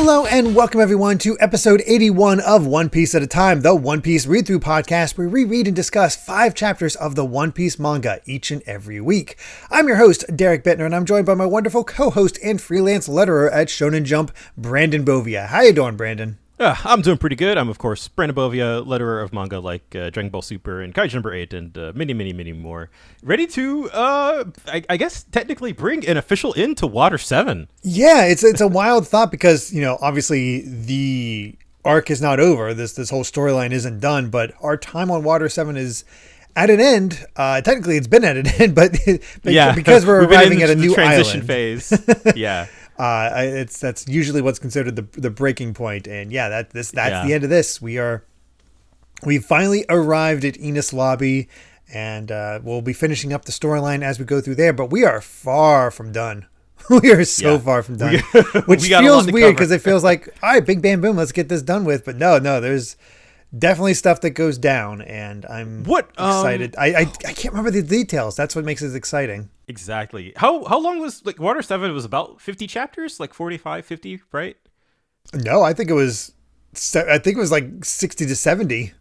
Hello and welcome everyone to episode 81 of One Piece at a Time, the One Piece read-through podcast where we read and discuss 5 chapters of the One Piece manga each and every week. I'm your host, Derek Bittner, and I'm joined by my wonderful co-host and freelance letterer at Shonen Jump, Brandon Bovia. How you doing, Brandon? I'm doing pretty good. I'm, of course, Brandon Bovia, letterer of manga like Dragon Ball Super and Kaiju number 8 and many more. Ready to, I guess, technically bring an official end to Water 7. Yeah, it's a wild thought because, obviously the arc is not over. This whole storyline isn't done, but our time on Water 7 is at an end. Technically, it's been at an end, but because we're arriving at a new transition island. phase. Yeah. That's usually what's considered the breaking point, and that's the end of this. We've finally arrived at Enies Lobby, and we'll be finishing up the storyline as we go through there. But we are far from done. We are so far from done, which feels weird because it feels like, all right, big bam boom, let's get this done with. But no, there's definitely stuff that goes down, and I'm excited. I can't remember the details. That's what makes it exciting. Exactly. How long was Water 7? It was about 50 chapters, like 45, 50, right? No, I think it was like 60 to 70.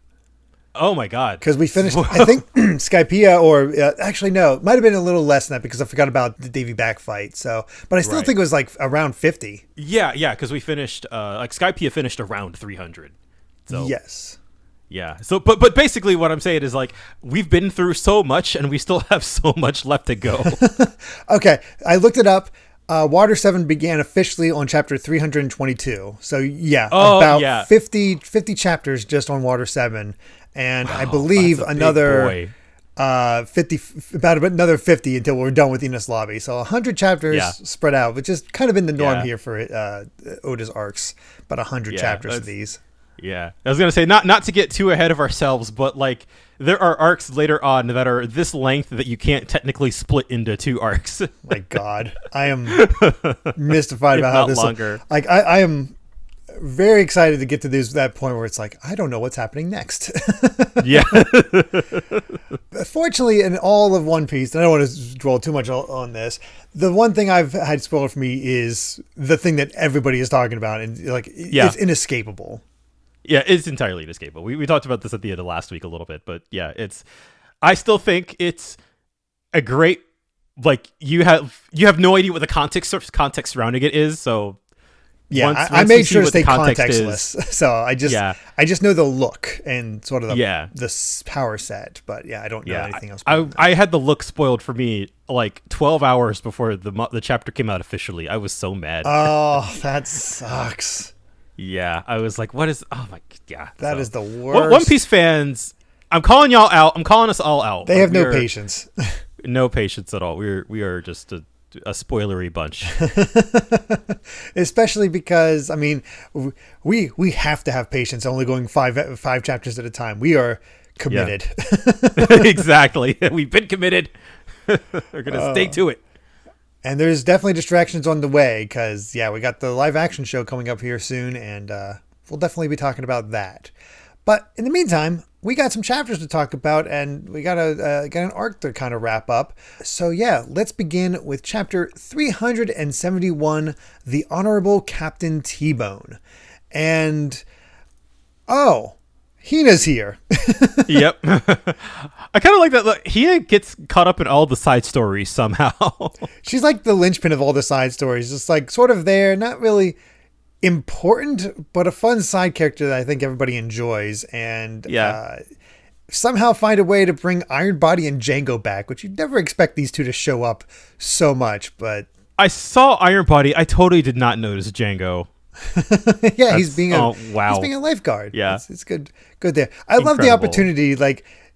Oh my god. Because we finished, I think, Skypiea, or actually no, it might have been a little less than that because I forgot about the Davy Back fight. So, but I still think it was like around 50. Yeah, because we finished, Skypiea finished around 300. So. Yes. Yeah. So, but basically what I'm saying is we've been through so much and we still have so much left to go. Okay. I looked it up. Water 7 began officially on chapter 322. So about 50 chapters just on Water 7. And wow, I believe another 50 until we're done with Enies Lobby. So 100 chapters spread out, which is kind of been the norm here for Oda's arcs. About 100 chapters of these. Yeah, I was gonna say not to get too ahead of ourselves, but there are arcs later on that are this length that you can't technically split into 2 arcs. My God, I am mystified about how this longer. I am very excited to get to that point where it's like I don't know what's happening next. Yeah. Fortunately, in all of One Piece, and I don't want to dwell too much on this, the one thing I've had spoiled for me is the thing that everybody is talking about, and it's inescapable. Yeah, it's entirely inescapable. We talked about this at the end of last week a little bit, but yeah, I still think it's a great, you have no idea what the context surrounding it is, so yeah, I made sure to stay contextless. So I just know the look and sort of the power set, but I don't know anything else. I had the look spoiled for me 12 hours before the chapter came out officially. I was so mad. Oh, that sucks. Yeah, I was like, what is... Oh, my... Yeah. That is the worst. One Piece fans, I'm calling y'all out. I'm calling us all out. They have no patience. No patience at all. We are just a spoilery bunch. Especially because, I mean, we have to have patience only going five chapters at a time. We are committed. Yeah. Exactly. We've been committed. We're going to stay to it. And there's definitely distractions on the way because, we got the live action show coming up here soon, and we'll definitely be talking about that. But in the meantime, we got some chapters to talk about, and we got an arc to kind of wrap up. So let's begin with chapter 371, The Honorable Captain T-Bone. And, Hina's here. Yep. I kind of like that. Look, Hina gets caught up in all the side stories somehow. She's like the linchpin of all the side stories. Just sort of there, not really important, but a fun side character that I think everybody enjoys. And somehow find a way to bring Iron Body and Django back, which you'd never expect these two to show up so much. But I saw Iron Body. I totally did not notice Django. He's being a lifeguard. Yeah, it's good there. I love the opportunity.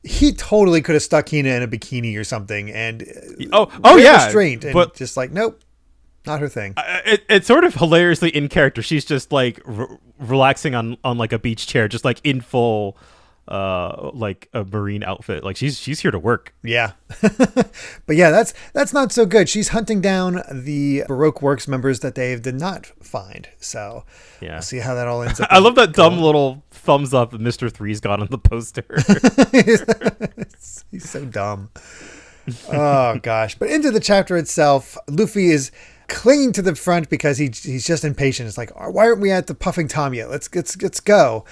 He totally could have stuck Hina in a bikini or something, and restraint, and but just nope, not her thing. It's sort of hilariously in character. She's just relaxing on a beach chair, just in full a marine outfit. She's here to work. Yeah. But that's not so good. She's hunting down the Baroque Works members that they did not find. So we'll see how that all ends up. I love that dumb little thumbs up that Mr. Three's got on the poster. He's so dumb. Oh gosh. But into the chapter itself, Luffy is clinging to the front because he's just impatient. It's like, why aren't we at the Puffing Tom yet? Let's go.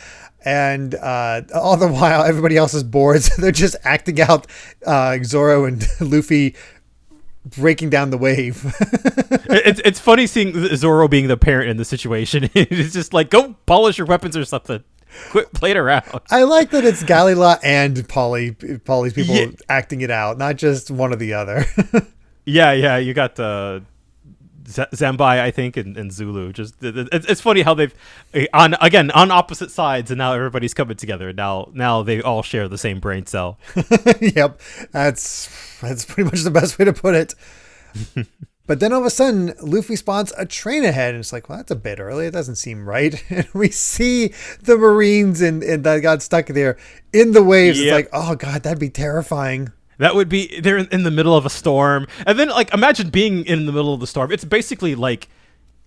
And all the while, everybody else is bored. So they're just acting out Zoro and Luffy breaking down the wave. It's funny seeing Zoro being the parent in the situation. It's just like, go polish your weapons or something. Quit playing around. I like that it's Galila and Polly's people acting it out, not just one or the other. Yeah. You got Zambai, I think, and Zulu. Just it's funny how they've on opposite sides, and now everybody's coming together. Now they all share the same brain cell. Yep, that's pretty much the best way to put it. But then all of a sudden, Luffy spots a train ahead, and it's like, well, that's a bit early. It doesn't seem right. And we see the Marines and that got stuck there in the waves. Yep. It's like, oh god, that'd be terrifying. That would be, they're in the middle of a storm. And then, like, imagine being in the middle of the storm. It's basically like,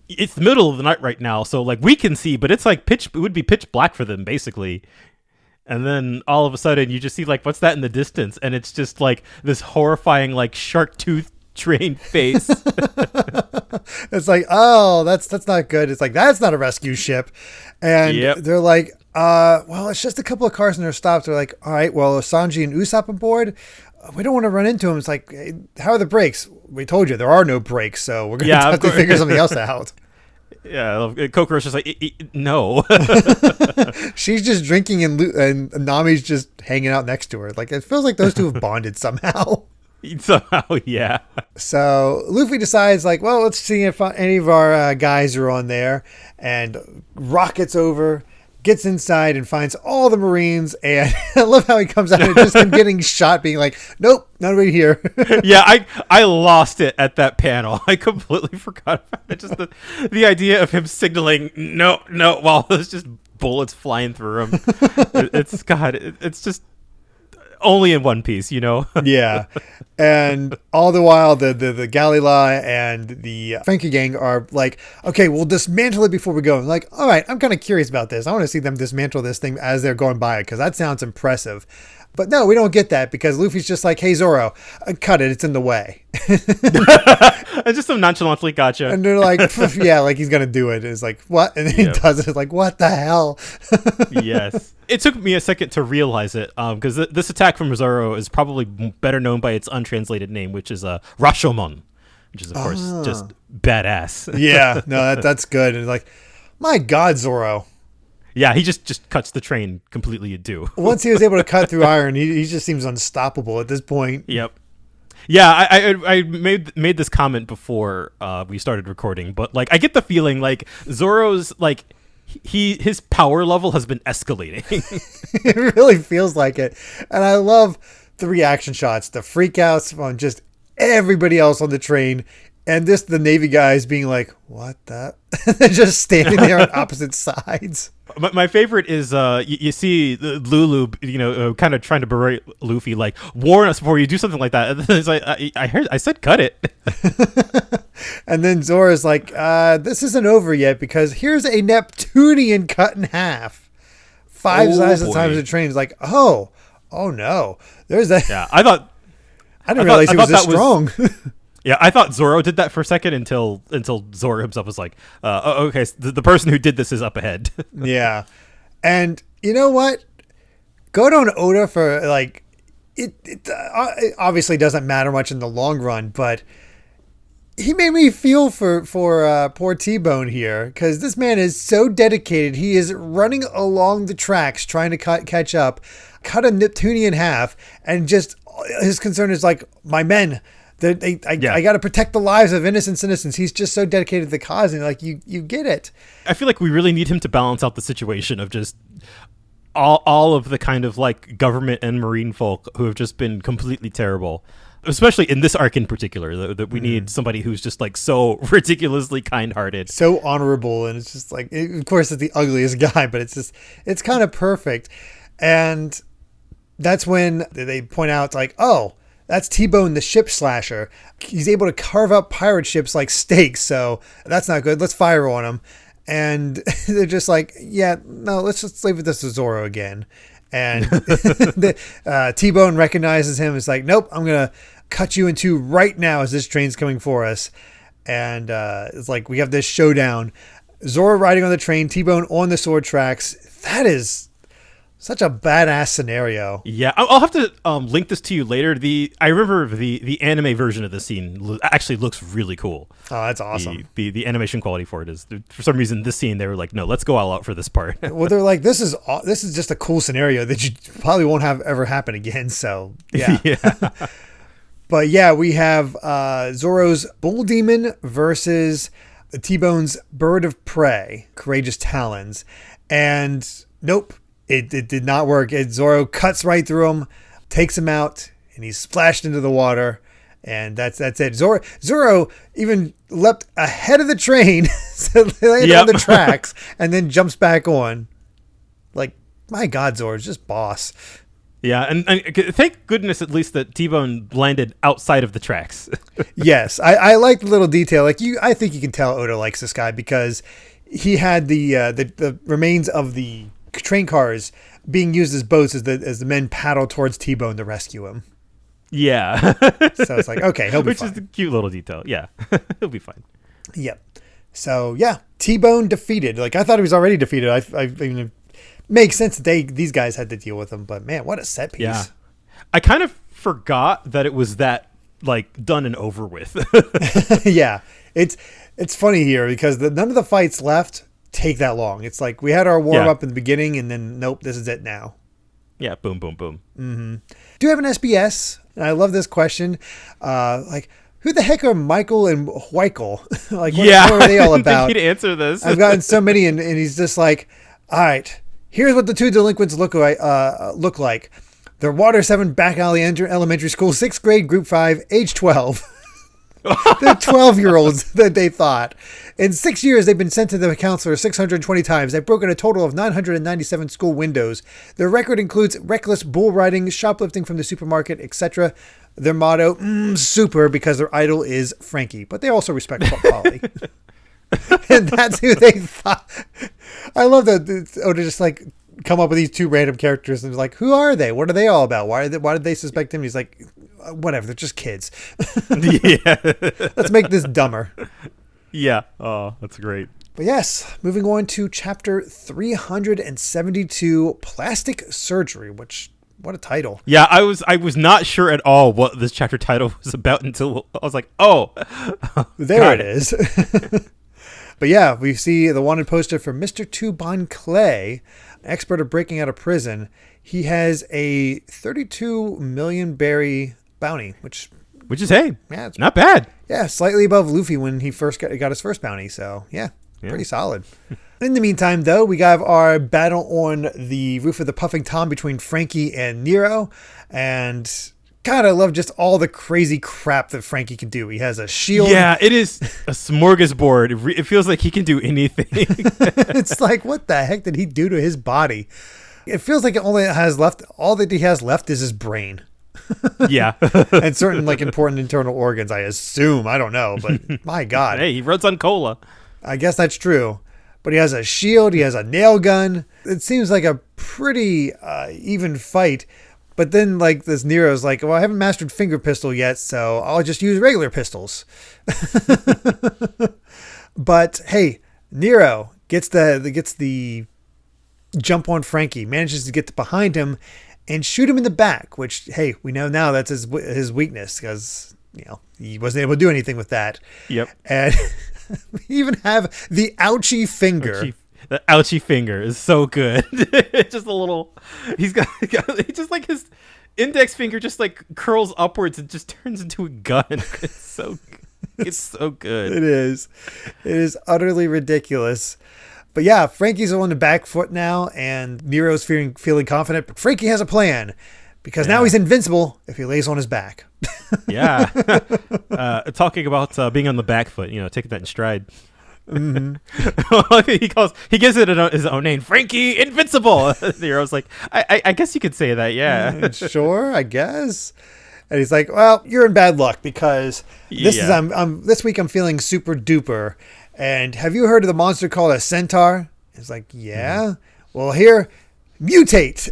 it's the middle of the night right now. So, like, we can see, but it's like it would be pitch black for them, basically. And then all of a sudden, you just see, like, what's that in the distance? And it's just, like, this horrifying, like, shark tooth train face. It's like, oh, that's not good. It's like, that's not a rescue ship. And they're like, well, it's just a couple of cars and they're stopped. They're like, all right, well, Sanji and Usopp aboard. We don't want to run into them. It's like, hey, how are the brakes? We told you there are no brakes, so we're going to have to figure something else out. Yeah, Kokoro's just like, no. She's just drinking and Nami's just hanging out next to her. Like, it feels like those two have bonded somehow. Somehow, yeah. So Luffy decides, like, well, let's see if any of our guys are on there, and rockets over, gets inside, and finds all the Marines. And I love how he comes out and just him getting shot, being like, nope, nobody here. Yeah, I lost it at that panel. I completely forgot about it. Just the idea of him signaling no, while there's just bullets flying through him. It's just only in One Piece, you know? Yeah. And all the while, the Galila and the Frankie gang are like, okay, we'll dismantle it before we go. I'm like, all right, I'm kind of curious about this. I want to see them dismantle this thing as they're going by it, because that sounds impressive. But no, we don't get that, because Luffy's just like, hey, Zoro, cut it. It's in the way. And just some nonchalantly, gotcha. And they're like, yeah, like he's going to do it. It's like, what? And then he does it. It's like, what the hell? Yes. It took me a second to realize it, because this attack from Zoro is probably better known by its untranslated name, which is Rashomon, which is, of course, just badass. Yeah, no, that's good. And like, my God, Zoro. Yeah, he just cuts the train completely in two. Once he was able to cut through iron, he just seems unstoppable at this point. Yep. Yeah, I made this comment before we started recording, but like I get the feeling like Zoro's like his power level has been escalating. It really feels like it. And I love the reaction shots, the freakouts on just everybody else on the train, and the Navy guys being like, what the? They're just standing there on opposite sides. My favorite is you see Lulu, kind of trying to berate Luffy, like, warn us before you do something like that. And then it's like, I said cut it. And then Zora's like, this isn't over yet, because here's a Neptunian cut in half. 5 sizes the times the train is like, oh no. There's that. Yeah, I didn't realize he was this strong. Yeah, I thought Zoro did that for a second until Zoro himself was like, okay, so the person who did this is up ahead. Yeah. And you know what? Godo and Oda, for like, it obviously doesn't matter much in the long run, but he made me feel for poor T-Bone here, because this man is so dedicated. He is running along the tracks trying to catch up, cut a Neptunian half, and just his concern is like, my men. I got to protect the lives of innocent citizens. He's just so dedicated to the cause, and like you get it. I feel like we really need him to balance out the situation of just all of the kind of like government and marine folk who have just been completely terrible, especially in this arc in particular. That we need somebody who's just like so ridiculously kind-hearted, so honorable, and it's just like, of course, it's the ugliest guy, but it's kind of perfect. And that's when they point out, like, oh, that's T-Bone, the ship slasher. He's able to carve up pirate ships like steaks, so that's not good. Let's fire on him. And they're just like, yeah, no, let's just leave this to Zoro again. And T-Bone recognizes him. It's like, nope, I'm going to cut you in two right now as this train's coming for us. And it's like we have this showdown. Zoro riding on the train, T-Bone on the sword tracks. That is such a badass scenario. Yeah, I'll have to link this to you later. I remember the anime version of the scene actually looks really cool. Oh, that's awesome. The animation quality for it is, for some reason, this scene they were like, no, let's go all out for this part. Well, they're like, this is just a cool scenario that you probably won't have ever happen again. So yeah. Yeah. But yeah, we have Zoro's Bull Demon versus T-Bone's Bird of Prey, Courageous Talons, and nope. It did not work. Zoro cuts right through him, takes him out, and he's splashed into the water. And that's it. Zoro even leapt ahead of the train, so they landed on the tracks, and then jumps back on. Like, my God, Zoro's just boss. Yeah, and thank goodness at least that T-Bone landed outside of the tracks. Yes, I like the little detail. Like I think you can tell Oda likes this guy because he had the remains of the train cars being used as boats as the men paddle towards T-Bone to rescue him. Yeah. So it's like, okay, he'll be fine. Which is a cute little detail. Yeah. He'll be fine. Yep. So yeah, T-Bone defeated. Like I thought he was already defeated. I mean, it makes sense that these guys had to deal with him, but man, what a set piece. Yeah. I kind of forgot that it was that like done and over with. Yeah. It's funny here because none of the fights left take that long. It's like we had our warm up in the beginning and then nope, this is it now. Yeah, boom, boom, boom. Mm-hmm. Do you have an SBS? And I love this question. Like, who the heck are Michael and Weichel? Like, what are they all about? I didn't think he'd answer this. I've gotten so many, and he's just like, all right, here's what the two delinquents look like. They're Water 7 Back Alley Elementary School, 6th grade, group 5, age 12. They're 12-year-olds that they thought. In 6 years, they've been sent to the counselor 620 times. They've broken a total of 997 school windows. Their record includes reckless bull riding, shoplifting from the supermarket, etc. Their motto, super, because their idol is Frankie. But they also respect quality. And that's who they thought. I love that Oda just like come up with these two random characters and like, who are they? What are they all about? Why did they suspect him? He's like, whatever, they're just kids. Yeah. Let's make this dumber. Yeah. Oh, that's great. But yes, moving on to chapter 372, Plastic Surgery, which, what a title. Yeah, I was not sure at all what this chapter title was about until I was like, oh. There it is. But yeah, we see the wanted poster for Mr. Tuban Clay, expert of breaking out of prison. He has a 32 million berry bounty, which is, hey, yeah, it's not bad. Yeah, slightly above Luffy when he first got his first bounty. So yeah. Pretty solid. In the meantime, though, we got our battle on the roof of the Puffing Tom between Frankie and Nero. And God, I love just all the crazy crap that Frankie can do. He has a shield. Yeah, it is a smorgasbord. It feels like he can do anything. It's like, what the heck did he do to his body? It feels like all that he has left is his brain. Yeah. And certain like important internal organs, I assume. I don't know, but my God. Hey, he runs on cola. I guess that's true. But he has a shield. He has a nail gun. It seems like a pretty even fight. But then like this Nero's like, well, I haven't mastered finger pistol yet, so I'll just use regular pistols. But hey, Nero gets the jump on Frankie, manages to get behind him and shoot him in the back, which, hey, we know now that's his weakness because, he wasn't able to do anything with that. Yep. And we even have the ouchie finger. The ouchie finger is so good. It's just a little, he's just like his index finger just like curls upwards and just turns into a gun. It's so good. It is utterly ridiculous. But yeah, Frankie's on the back foot now, and Nero's feeling confident. But Frankie has a plan, because now he's invincible if he lays on his back. Yeah. Talking about being on the back foot, taking that in stride. Mm-hmm. he gives it his own name, Frankie Invincible. Nero's like, I guess you could say that, yeah. Sure, I guess. And he's like, well, you're in bad luck because this week I'm feeling super duper. And have you heard of the monster called a centaur? It's like, yeah. Mm-hmm. Well, here, mutate.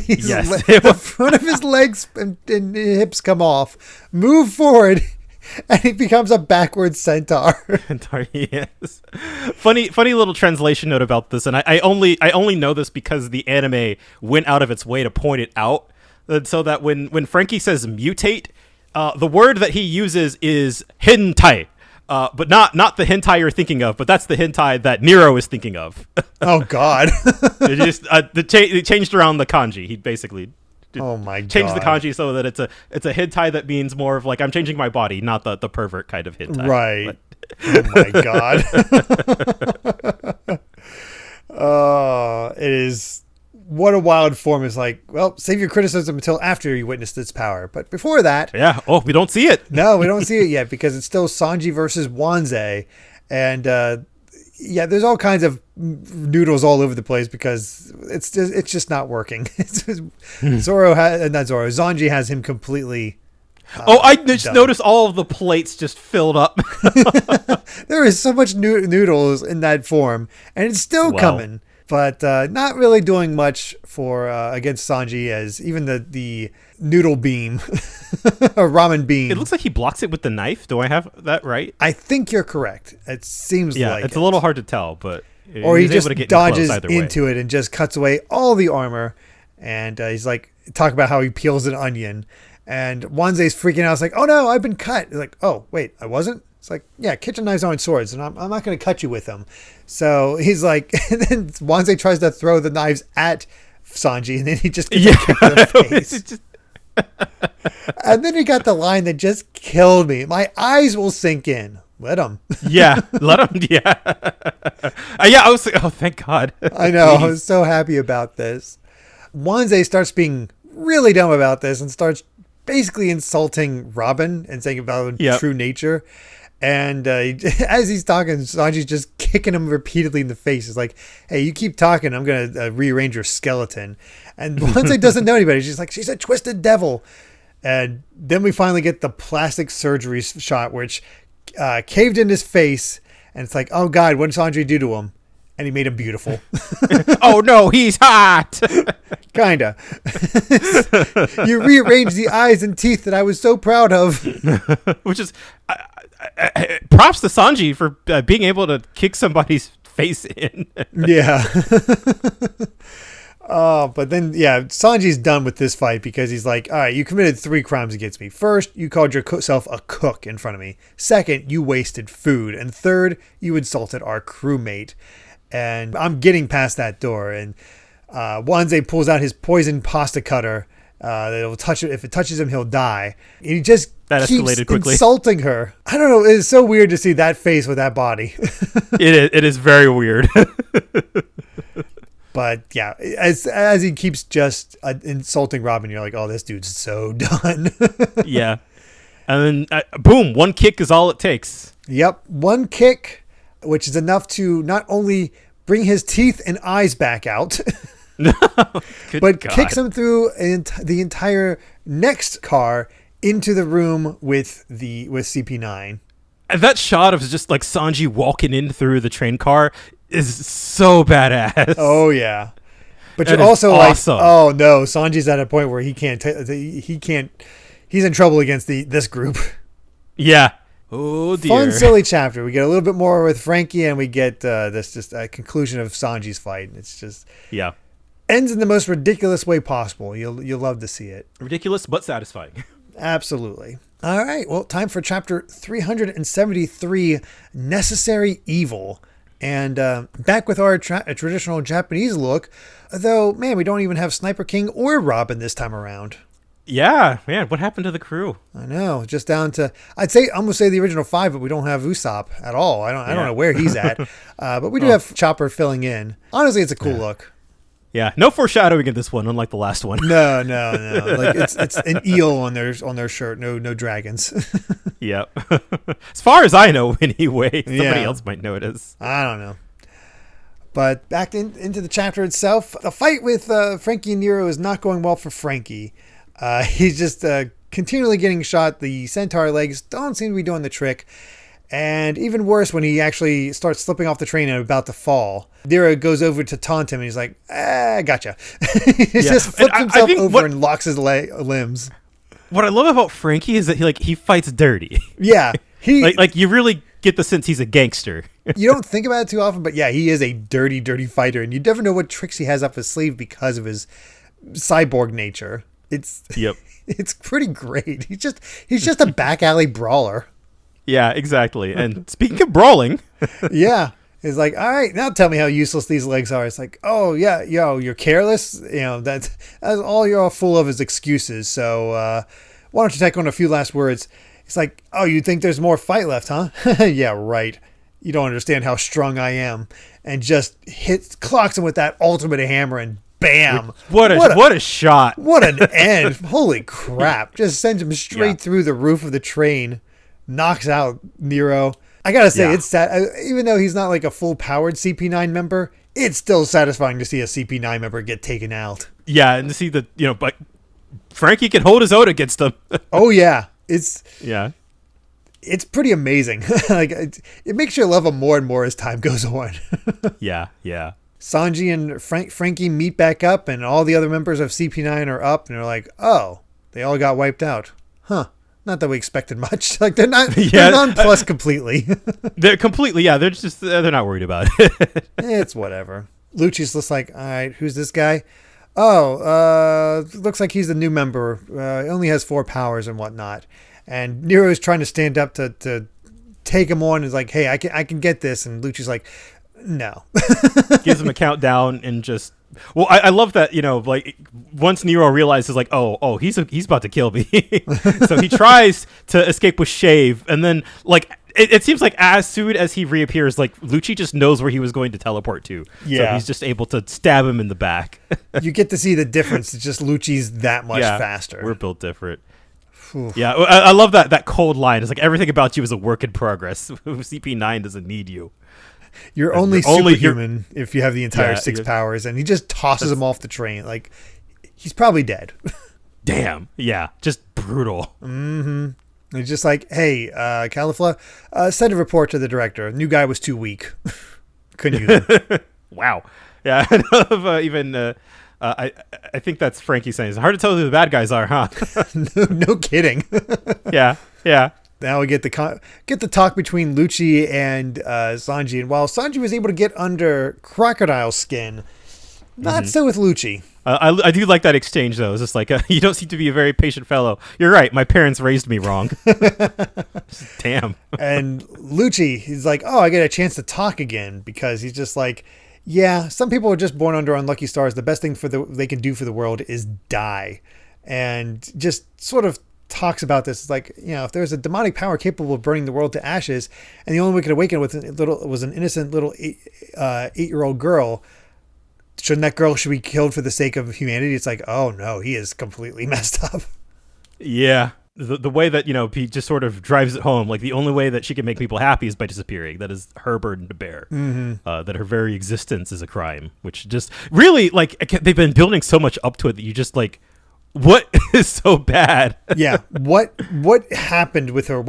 Yes. The front of his legs and hips come off. Move forward. and he becomes a backwards centaur. Yes. Funny little translation note about this, and I only know this because the anime went out of its way to point it out, so that when Frankie says mutate, the word that he uses is hentai. But not the hentai you're thinking of, but that's the hentai that Nero is thinking of. Oh God! It changed around the kanji. He basically changed the kanji so that it's a hentai that means more of like I'm changing my body, not the pervert kind of hentai. Right. Oh my God! It is. What a wild form is like, well, save your criticism until after you witnessed its power. But before that... Yeah. Oh, we don't see it. No, we don't see it yet because it's still Sanji versus Wanze. And, there's all kinds of noodles all over the place because it's just not working. Sanji has him completely... I just noticed all of the plates just filled up. There is so much noodles in that form, and it's still coming. But not really doing much for against Sanji, as even the noodle beam, or ramen beam. It looks like he blocks it with the knife. Do I have that right? I think you're correct. It seems like it's a little hard to tell, but or he just dodges into it and just cuts away all the armor. And he's like, talk about how he peels an onion. And Wanze's freaking out. It's like, oh no, I've been cut. He's like, oh wait, I wasn't? It's like, yeah, kitchen knives aren't swords, and I'm not going to cut you with them. So he's like, and then Wanze tries to throw the knives at Sanji, and then he just gets a kick to the face. And then he got the line that just killed me. My eyes will sink in. Let him. Let him. Yeah. I was like, oh, thank God. I know. Please. I was so happy about this. Wanze starts being really dumb about this and starts basically insulting Robin and saying about true nature. And as he's talking, Sanji's just kicking him repeatedly in the face. He's like, hey, you keep talking, I'm going to rearrange your skeleton. And Wanze doesn't know anybody. She's like, she's a twisted devil. And then we finally get the plastic surgery shot, which caved in his face. And it's like, oh, God, what did Sanji do to him? And he made him beautiful. Oh, no, he's hot. Kinda. You rearranged the eyes and teeth that I was so proud of. Which is... props to Sanji for being able to kick somebody's face in. Yeah. But then, Sanji's done with this fight because he's like, all right, you committed 3 crimes against me. First, you called yourself a cook in front of me. Second, you wasted food. And third, you insulted our crewmate. And I'm getting past that door. And Wanze pulls out his poison pasta cutter. It'll touch it. If it touches him, he'll die. And he just keeps insulting her. I don't know. It's so weird to see that face with that body. It is very weird. But yeah, as he keeps just insulting Robin, you're like, oh, this dude's so done. Yeah. And then, boom, 1 kick is all it takes. Yep. 1 kick, which is enough to not only bring his teeth and eyes back out, but God. Kicks him through the entire next car into the room with CP9. And that shot of just like Sanji walking in through the train car is so badass. Oh yeah, but you're also awesome. Like, oh no, Sanji's at a point where he can't. He's in trouble against this group. Yeah. Oh dear. Fun, silly chapter. We get a little bit more with Frankie, and we get this just a conclusion of Sanji's fight. It's just ends in the most ridiculous way possible. You'll love to see it. Ridiculous but satisfying. Absolutely. All right. Well, time for chapter 373, Necessary Evil. And back with our traditional Japanese look, though, man, we don't even have Sniper King or Robin this time around. Yeah, man, what happened to the crew? I know, just down to, almost say the original 5, but we don't have Usopp at all. I don't know where he's at, but we do have Chopper filling in. Honestly, it's a cool look. Yeah, no foreshadowing in this one, unlike the last one. No. Like it's an eel on their shirt. No dragons. Yep. As far as I know, anyway. Somebody else might know it is. I don't know. But back into the chapter itself, the fight with Frankie and Nero is not going well for Frankie. He's just continually getting shot. The centaur legs don't seem to be doing the trick. And even worse when he actually starts slipping off the train and about to fall. Nero goes over to taunt him and he's like, gotcha. He just flips himself over and locks his limbs. what I love about Frankie is that he fights dirty. Yeah, like you really get the sense he's a gangster. You don't think about it too often, but yeah, he is a dirty fighter, and you never know what tricks he has up his sleeve because of his cyborg nature. Yep. It's pretty great. He's just a back alley brawler. Yeah, exactly. And speaking of brawling, yeah, it's like, all right, now tell me how useless these legs are. It's like, oh yeah, you're careless. That's all you're all full of is excuses. So why don't you take on a few last words? It's like, oh, you think there's more fight left, huh? Yeah, right. You don't understand how strong I am. And just clocks him with that ultimate hammer, and bam! What a shot! What an end! Holy crap! Just sends him straight through the roof of the train, knocks out Nero. I gotta say, it's sad. Even though he's not like a full powered CP9 member, it's still satisfying to see a CP9 member get taken out. Yeah, and to see but Frankie can hold his own against them. Oh yeah, it's pretty amazing. Like it makes you love him more and more as time goes on. Yeah. Sanji and Frankie meet back up, and all the other members of CP9 are up, and they're like, "Oh, they all got wiped out, huh?" Not that we expected much. Like they're not, they're nonplussed completely. They're completely, they're not worried about it. It's whatever. Lucci's just like, all right, who's this guy? Oh, looks like he's the new member. He only has 4 powers and whatnot. And Nero's trying to stand up to take him on. Is like, hey, I can get this. And Lucci's like, no. Gives him a countdown and just. Well, I love that, like once Nero realizes like, oh, he's about to kill me. So he tries to escape with Shave, and then like it seems like as soon as he reappears, like Lucci just knows where he was going to teleport to. Yeah. So he's just able to stab him in the back. You get to see the difference. It's just Lucci's that much faster. We're built different. Yeah, I love that cold line. It's like everything about you is a work in progress. CP9 doesn't need you. You're only superhuman if you have the entire 6 powers, and he just tosses him off the train. Like, he's probably dead. Damn. Yeah, just brutal. Mm-hmm. It's just like, hey, Califla, send a report to the director. New guy was too weak. Couldn't use him. Wow. Yeah, I love even... I think that's Frankie saying, it's hard to tell who the bad guys are, huh? No kidding. Yeah. Now we get the talk between Lucci and Sanji. And while Sanji was able to get under Crocodile skin, not so with Lucci. I do like that exchange, though. It's just like, you don't seem to be a very patient fellow. You're right. My parents raised me wrong. Damn. And Lucci, he's like, oh, I get a chance to talk again, because he's just like, yeah, some people are just born under unlucky stars. The best thing they can do for the world is die. And just sort of talks about this. It's like, if there's a demonic power capable of burning the world to ashes, and the only way we could awaken it was an innocent little 8-year-old girl, shouldn't that girl should be killed for the sake of humanity? It's like, oh no, he is completely messed up. Yeah. The way that, he just sort of drives it home, like the only way that she can make people happy is by disappearing. That is her burden to bear. Mm-hmm. That her very existence is a crime, which just really, like, they've been building so much up to it that you just like, what is so bad? Yeah. What happened with her?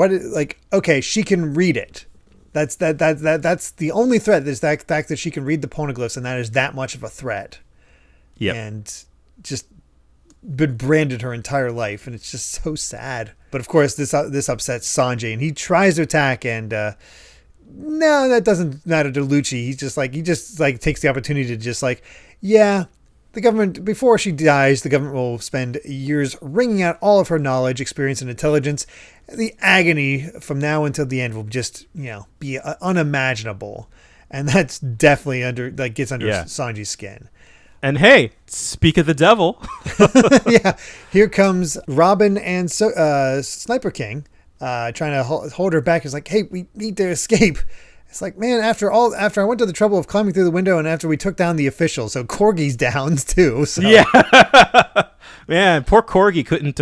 Okay, she can read it. That's the only threat, is that fact that she can read the poneglyphs, and that is that much of a threat. Yeah. And just been branded her entire life, and it's just so sad. But of course, this upsets Sanji, and he tries to attack, and no, that doesn't matter to Lucci. He just takes the opportunity to just like, yeah, the government, before she dies, the government will spend years wringing out all of her knowledge, experience, and intelligence. The agony from now until the end will just, be unimaginable, and that's definitely gets under Sanji's skin. And hey, speak of the devil. Yeah, here comes Robin and Sniper King trying to hold her back. It's like, hey, we need to escape. It's like, man, after I went to the trouble of climbing through the window, and after we took down the official, so Corgi's down too. So. Yeah. Man, poor Corgi couldn't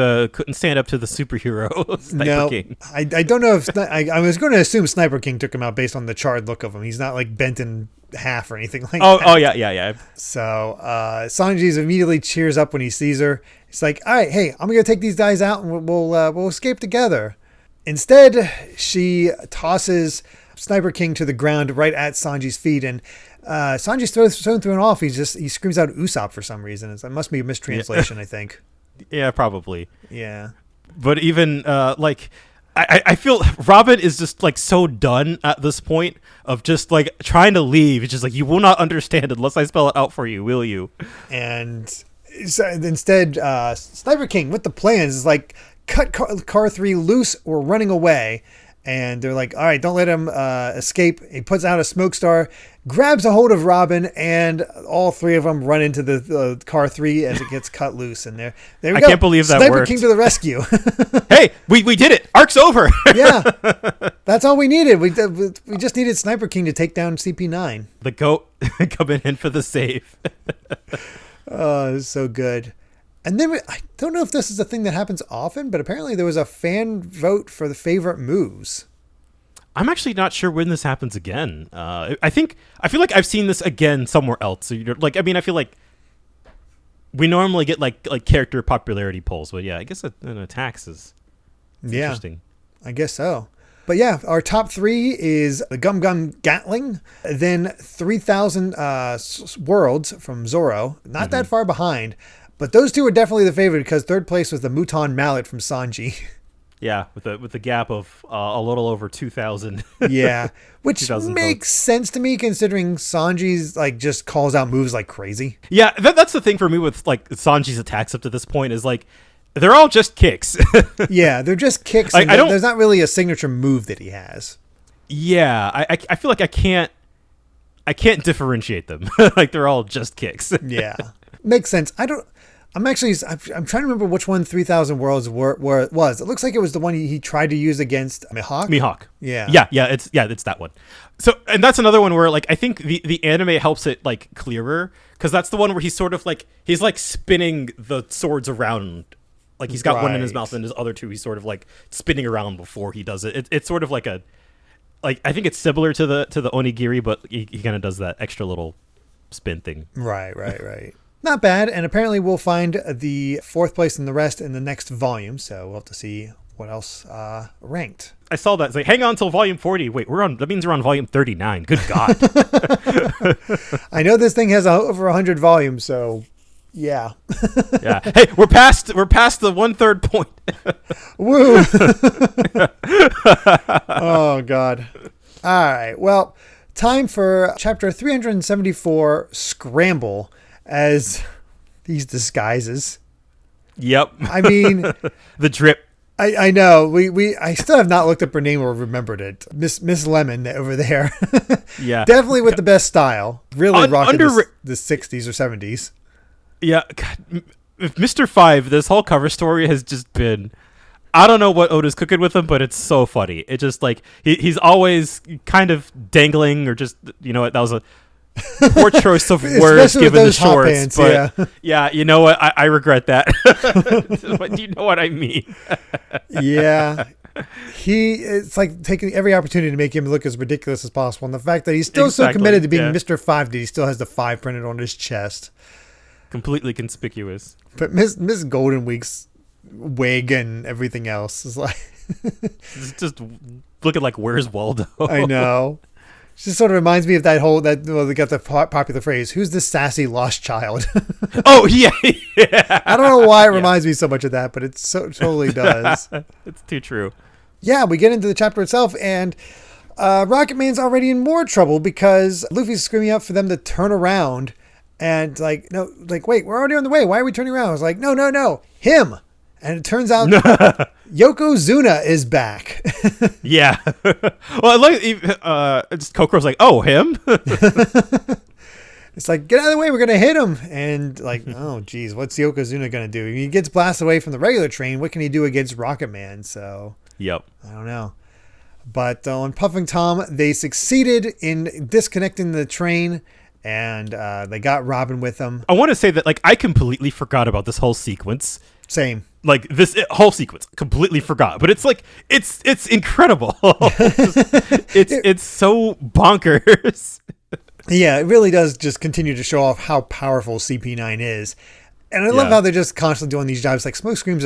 stand up to the superhero Sniper King. I don't know if I was going to assume Sniper King took him out based on the charred look of him. He's not like bent in half or anything like that. Oh yeah. So Sanji's immediately cheers up when he sees her. He's like, all right, hey, I'm gonna take these guys out, and we'll escape together. Instead, she tosses Sniper King to the ground right at Sanji's feet, and Sanji's thrown off. He screams out Usopp for some reason. It must be a mistranslation, I think. Yeah, probably. Yeah. But even like I feel Robin is just like so done at this point of just like trying to leave. It's just like, you will not understand unless I spell it out for you, will you? And so instead, Sniper King with the plans is like, cut car 3 loose, we're running away. And they're like, all right, don't let him escape. He puts out a smoke star, grabs a hold of Robin, and all three of them run into the car 3 as it gets cut loose. And there we go. I can't believe that Sniper worked. King to the rescue. Hey, we did it. Arc's over. Yeah, that's all we needed. We just needed Sniper King to take down CP9. The goat coming in for the save. Oh, it's so good. And then I don't know if this is a thing that happens often, but apparently there was a fan vote for the favorite moves. I'm actually not sure when this happens again. I feel like I've seen this again somewhere else. So like, I mean, I feel like we normally get like character popularity polls, but yeah, I guess an attacks is interesting. I guess so. But yeah, our top 3 is the Gum Gum Gatling, then 3,000 Worlds from Zoro, not that far behind. But those two are definitely the favorite because third place was the Mouton Mallet from Sanji. Yeah, with the gap of a little over 2,000. Yeah, which makes sense to me considering Sanji's like just calls out moves like crazy. Yeah, that's the thing for me with like Sanji's attacks up to this point is like they're all just kicks. Yeah, they're just kicks. Like, There's not really a signature move that he has. Yeah, I feel like I can't differentiate them. Like they're all just kicks. Yeah, makes sense. I'm trying to remember which one 3,000 Worlds where it was. It looks like it was the one he tried to use against Mihawk. Mihawk. Yeah. It's that one. So, and that's another one where like I think the anime helps it like clearer because that's the one where he's sort of like he's like spinning the swords around. Like he's got one in his mouth and his other two he's sort of like spinning around before he does it. It's sort of like I think it's similar to the onigiri, but he kind of does that extra little spin thing. Right. Not bad, and apparently we'll find the 4th place in the rest in the next volume, so we'll have to see what else ranked. I saw that. It's like, hang on till volume 40. Wait, that means we're on volume 39. Good God. I know this thing has over 100 volumes, so yeah. Yeah. Hey, we're past the 1/3 point. Woo. Oh, God. All right, well, time for chapter 374, Scramble, as these disguises. Yep. I mean, the drip. I know. I still have not looked up her name or remembered it. Miss Lemon over there. Yeah. Definitely with the best style. Really rocking the 60s or 70s. Yeah. God, Mr. 5, this whole cover story has just been, I don't know what Oda's cooking with him, but it's so funny. It just like he's always kind of dangling or just, you know what, that was a poor choice of words given the shorts, pants, but yeah, you know what? I regret that. But you know what I mean? Yeah, it's like taking every opportunity to make him look as ridiculous as possible, and the fact that he's still so committed to being Mr. 5 that he still has the 5 printed on his chest, completely conspicuous. But Miss Golden Week's wig and everything else is like just looking like, where's Waldo? I know. She sort of reminds me of they got the popular phrase, who's this sassy lost child? Oh, yeah. I don't know why it reminds me so much of that, but it totally does. It's too true. Yeah, we get into the chapter itself, and Rocket Man's already in more trouble because Luffy's screaming out for them to turn around. And wait, we're already on the way. Why are we turning around? I was like, no, him. And it turns out Yokozuna is back. Yeah. Well, Kokoro's like, oh, him? It's like, get out of the way, we're going to hit him. And like, oh, geez, what's Yokozuna going to do? He gets blasted away from the regular train. What can he do against Rocket Man? So, yep. I don't know. But on Puffing Tom, they succeeded in disconnecting the train. And they got Robin with them. I want to say that, like, I completely forgot about this whole sequence. Same. Like, this whole sequence, completely forgot. But it's like, it's incredible. It's so bonkers. Yeah, it really does just continue to show off how powerful CP9 is. And I love how they're just constantly doing these jobs. Like, smoke screens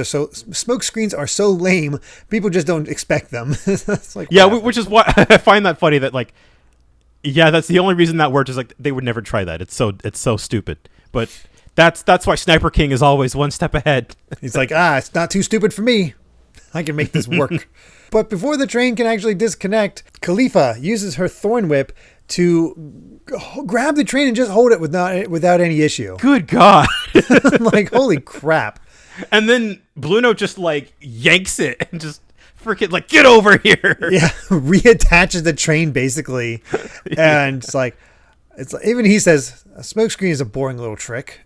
are so lame, people just don't expect them. It's like, yeah, which is why I find that funny that, like, yeah, that's the only reason that worked is like they would never try that. It's so stupid. But that's why Sniper King is always one step ahead. He's like, it's not too stupid for me. I can make this work. But before the train can actually disconnect, Khalifa uses her thorn whip to grab the train and just hold it without any issue. Good God. Like, holy crap. And then Bluno just like yanks it and just freaking like, get over here. Yeah, reattaches the train basically. And it's like even he says, a smokescreen is a boring little trick.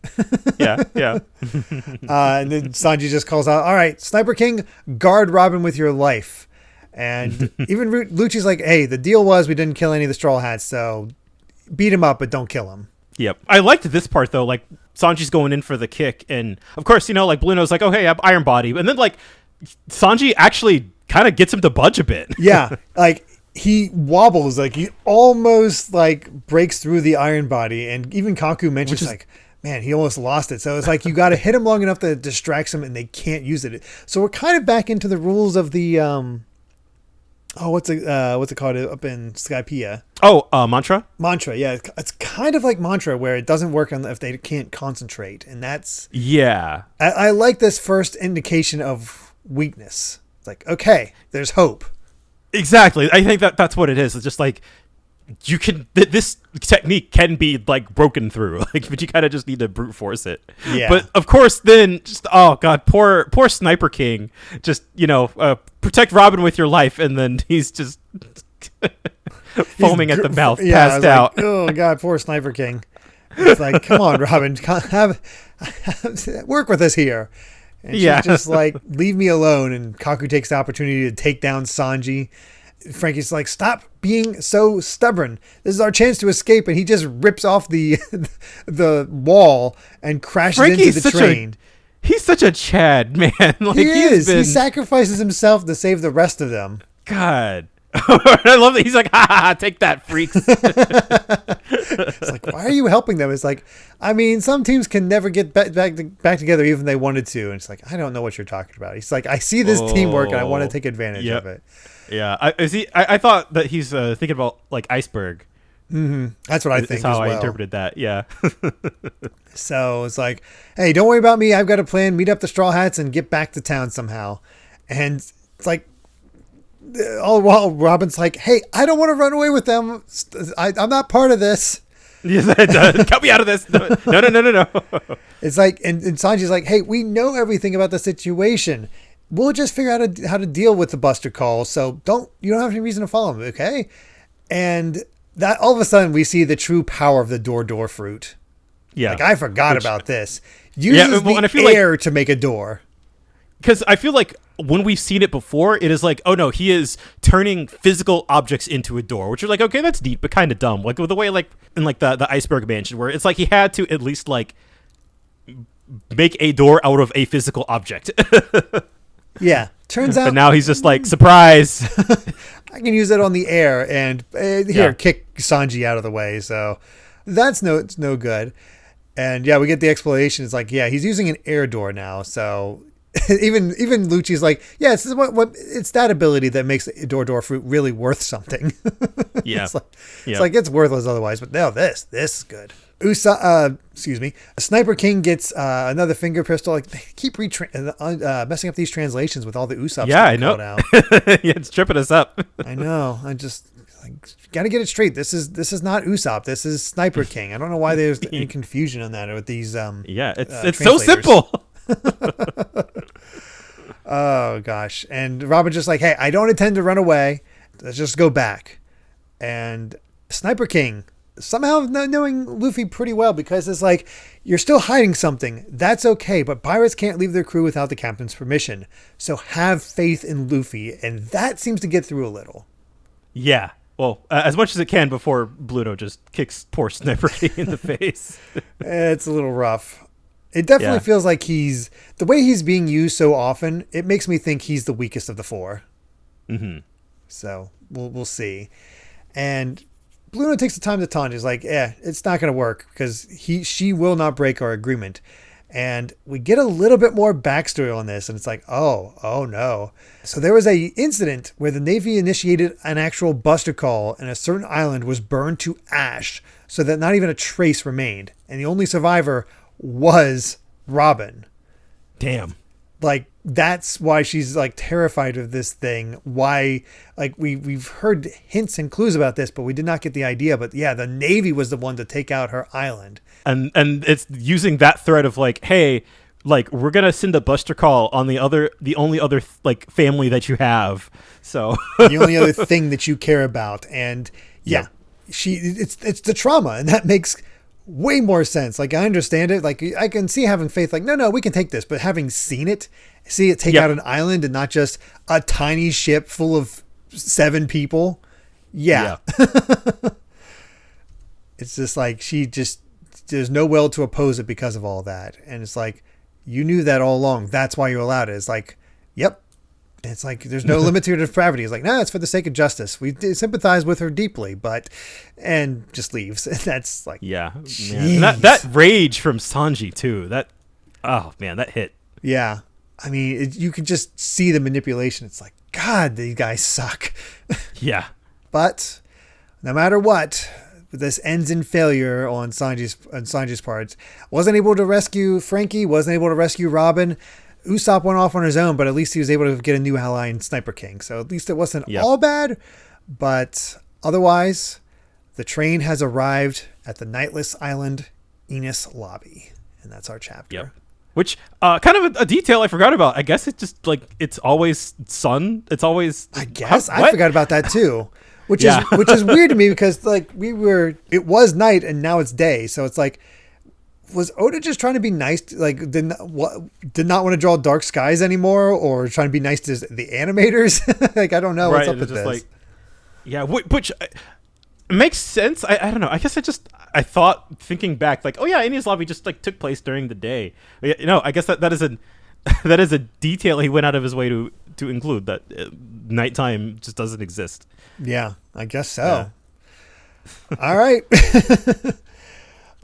Yeah. And then Sanji just calls out, all right, Sniper King, guard Robin with your life. And even Lucci's like, hey, the deal was we didn't kill any of the Straw Hats, so beat him up, but don't kill him. Yep. I liked this part, though. Like, Sanji's going in for the kick. And, of course, like, Bluno's like, oh, hey, I have Iron Body. And then, like, Sanji actually kind of gets him to budge a bit. Yeah. Like, he wobbles. Like, he almost, like, breaks through the Iron Body. And even Kaku mentions, like, man, he almost lost it. So it's like you got to hit him long enough that it distracts him and they can't use it. So we're kind of back into the rules of the... what's it called up in Skypiea? Mantra? Mantra, yeah. It's kind of like Mantra where it doesn't work if they can't concentrate. And that's... Yeah. I like this first indication of weakness. It's like, okay, there's hope. Exactly. I think that's what it is. It's just like, you can... This technique can be, like, broken through. Like, but you kind of just need to brute force it. Yeah. But, of course, then, just... Oh, God, poor Sniper King. Just, protect Robin with your life, and then he's just foaming at the mouth, passed out. Like, oh God, poor Sniper King. It's like, come on, Robin, work with us here. And she's just like, leave me alone. And Kaku takes the opportunity to take down Sanji. Frankie's like, stop being so stubborn. This is our chance to escape. And he just rips off the wall and crashes into the train. He's such a Chad, man. Like, he is. He sacrifices himself to save the rest of them. God. I love that. He's like, ha, take that, freaks. It's like, why are you helping them? It's like, I mean, some teams can never get back together even if they wanted to. And it's like, I don't know what you're talking about. He's like, I see this teamwork and I want to take advantage of it. Yeah. I thought that he's thinking about, like, Iceberg. Mm-hmm. That's what I think. That's how I interpreted that. Yeah. So it's like, hey, don't worry about me. I've got a plan. Meet up the Straw Hats and get back to town somehow. And it's like, all the while Robin's like, hey, I don't want to run away with them. I'm not part of this. Yes, it does. Cut me out of this. No. It's like, and Sanji's like, hey, we know everything about the situation. We'll just figure out how to deal with the Buster Call. So you don't have any reason to follow him, okay? And that all of a sudden we see the true power of the door fruit. Yeah. Like, I forgot about this. Uses the air to make a door. Because I feel like when we've seen it before, it is like, oh no, he is turning physical objects into a door, which you're like, okay, that's neat, but kind of dumb. Like with the way, like in like the Iceberg Mansion, where it's like he had to at least like make a door out of a physical object. Yeah, turns out. But now he's just like, surprise. I can use it on the air and kick Sanji out of the way. So that's no good. And yeah, we get the explanation. It's like, yeah, he's using an air door now. So even Lucci's like, yeah, it's that ability that makes the door fruit really worth something. Yeah. It's like it's worthless otherwise, but no, this is good. Sniper King gets another finger pistol. Like, they keep messing up these translations with all the Usopp. Yeah, I know. Yeah, it's tripping us up. I know. I just got to get it straight. This is not Usopp. This is Sniper King. I don't know why there's any confusion on that with these. Yeah, it's so simple. Oh gosh. And Robin's just like, hey, I don't intend to run away. Let's just go back. And Sniper King, somehow knowing Luffy pretty well, because it's like, you're still hiding something. That's okay, but pirates can't leave their crew without the captain's permission. So have faith in Luffy, and that seems to get through a little. Yeah. Well, as much as it can before Bluto just kicks poor Sniper King in the face. It's a little rough. It definitely feels like the way he's being used so often, it makes me think he's the weakest of the four. Mm-hmm. So we'll see. And Bluto takes the time to taunt. He's like, yeah, it's not going to work because she will not break our agreement. And we get a little bit more backstory on this. And it's like, oh no. So there was a incident where the Navy initiated an actual buster call and a certain island was burned to ash so that not even a trace remained. And the only survivor was Robin. Damn. Like, that's why she's like terrified of this thing. Why, like we've heard hints and clues about this, but we did not get the idea. But yeah, the Navy was the one to take out her island. And it's using that thread of like, hey, like we're gonna send a buster call on the only other like family that you have. So the only other thing that you care about, and yeah, it's the trauma, and that makes way more sense. Like I understand it. Like I can see having faith. Like no, we can take this, but having seen it, see it take out an island and not just a tiny ship full of 7 people. Yeah. It's just like there's no will to oppose it because of all that, and it's like you knew that all along. That's why you allowed it. It's like, yep. It's like there's no limit to your depravity. It's like, no, it's for the sake of justice. We sympathize with her deeply, and just leaves. And that's like, and that rage from Sanji too. That, oh man, that hit. Yeah, I mean, you can just see the manipulation. It's like, God, these guys suck. Yeah, but no matter what, this ends in failure on Sanji's part. Wasn't able to rescue Frankie. Wasn't able to rescue Robin. Usopp went off on his own, but at least he was able to get a new ally in Sniper King. So at least it wasn't all bad. But otherwise, the train has arrived at the Nightless Island, Enies Lobby. And that's our chapter. Yep. Which, kind of a detail I forgot about. I guess it's just like, it's always sun. It's always... I guess. I forgot about that too. Which is weird to me because like it was night and now it's day. So it's like... Was Oda just trying to be nice? Like, did not want to draw dark skies anymore, or trying to be nice to the animators? Like, I don't know what's up with this. Like, yeah, which makes sense. I don't know. I guess I thought thinking back, like, oh yeah, Enies Lobby just like took place during the day. You know, I guess that is a detail he went out of his way to include, that nighttime just doesn't exist. Yeah, I guess so. Yeah. All right.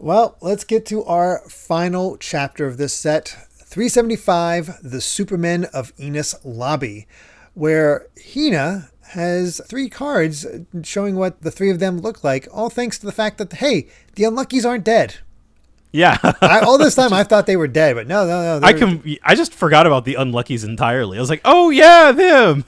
Well, let's get to our final chapter of this set, 375, The Supermen of Enies Lobby, where Hina has 3 cards showing what the 3 of them look like, all thanks to the fact that, hey, the Unluckies aren't dead. Yeah. All this time I thought they were dead, but no. I just forgot about the Unluckies entirely. I was like, oh yeah, them.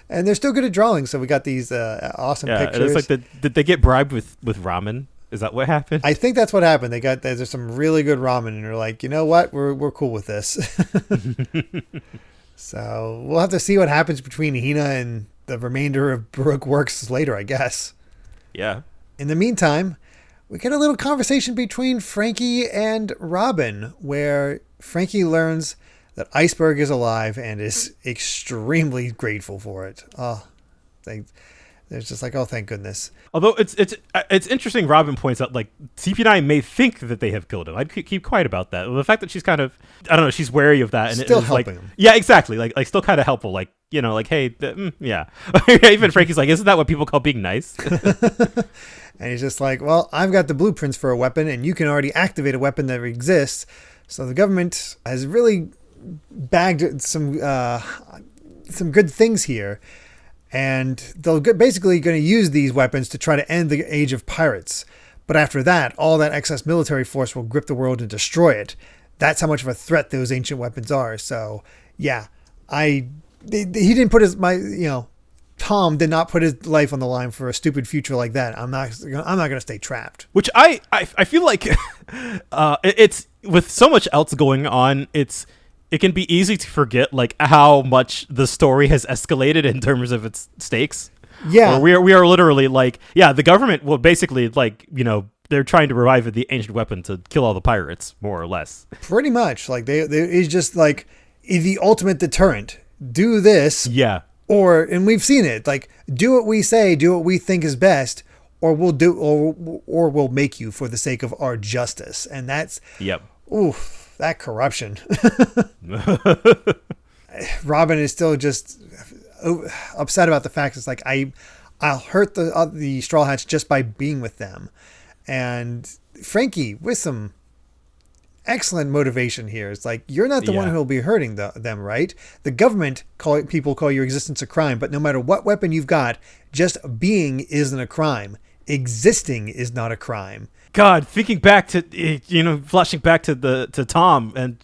And they're still good at drawing, so we got these awesome pictures. It's like, did they get bribed with ramen? Is that what happened? I think that's what happened. There's some really good ramen, and they're like, you know what? We're cool with this. So we'll have to see what happens between Hina and the remainder of Baroque works later, I guess. Yeah. In the meantime, we get a little conversation between Frankie and Robin, where Frankie learns that Iceberg is alive and is extremely grateful for it. Oh, there's just like, oh, thank goodness. Although it's interesting, Robin points out, like, CP9 may think that they have killed him. I'd keep quiet about that. The fact that she's kind of, I don't know, she's wary of that. And still helping him. Yeah, exactly. Like still kind of helpful. Like, you know, like, hey, yeah. Even Frankie's like, isn't that what people call being nice? And he's just like, well, I've got the blueprints for a weapon, and you can already activate a weapon that exists. So the government has really bagged some good things here. And they're basically going to use these weapons to try to end the age of pirates. But after that, all that excess military force will grip the world and destroy it. That's how much of a threat those ancient weapons are. So, yeah, he didn't put Tom did not put his life on the line for a stupid future like that. I'm not going to stay trapped. Which I feel like it's, with so much else going on, it can be easy to forget like how much the story has escalated in terms of its stakes. Yeah. We are literally like, yeah, the government will basically, like, you know, they're trying to revive the ancient weapon to kill all the pirates, more or less. Pretty much. Like it's just like the ultimate deterrent. Do this. Yeah. And we've seen it, like, do what we say, do what we think is best, or we'll make you for the sake of our justice. And that's, oof. That corruption. Robin is still just upset about the fact it's like, I'll hurt the Straw Hats just by being with them. And Frankie, with some excellent motivation here, it's like, you're not the one who will be hurting them, right? The government people call your existence a crime, but no matter what weapon you've got, just being isn't a crime. Existing is not a crime. God, thinking back to, flashing back to Tom and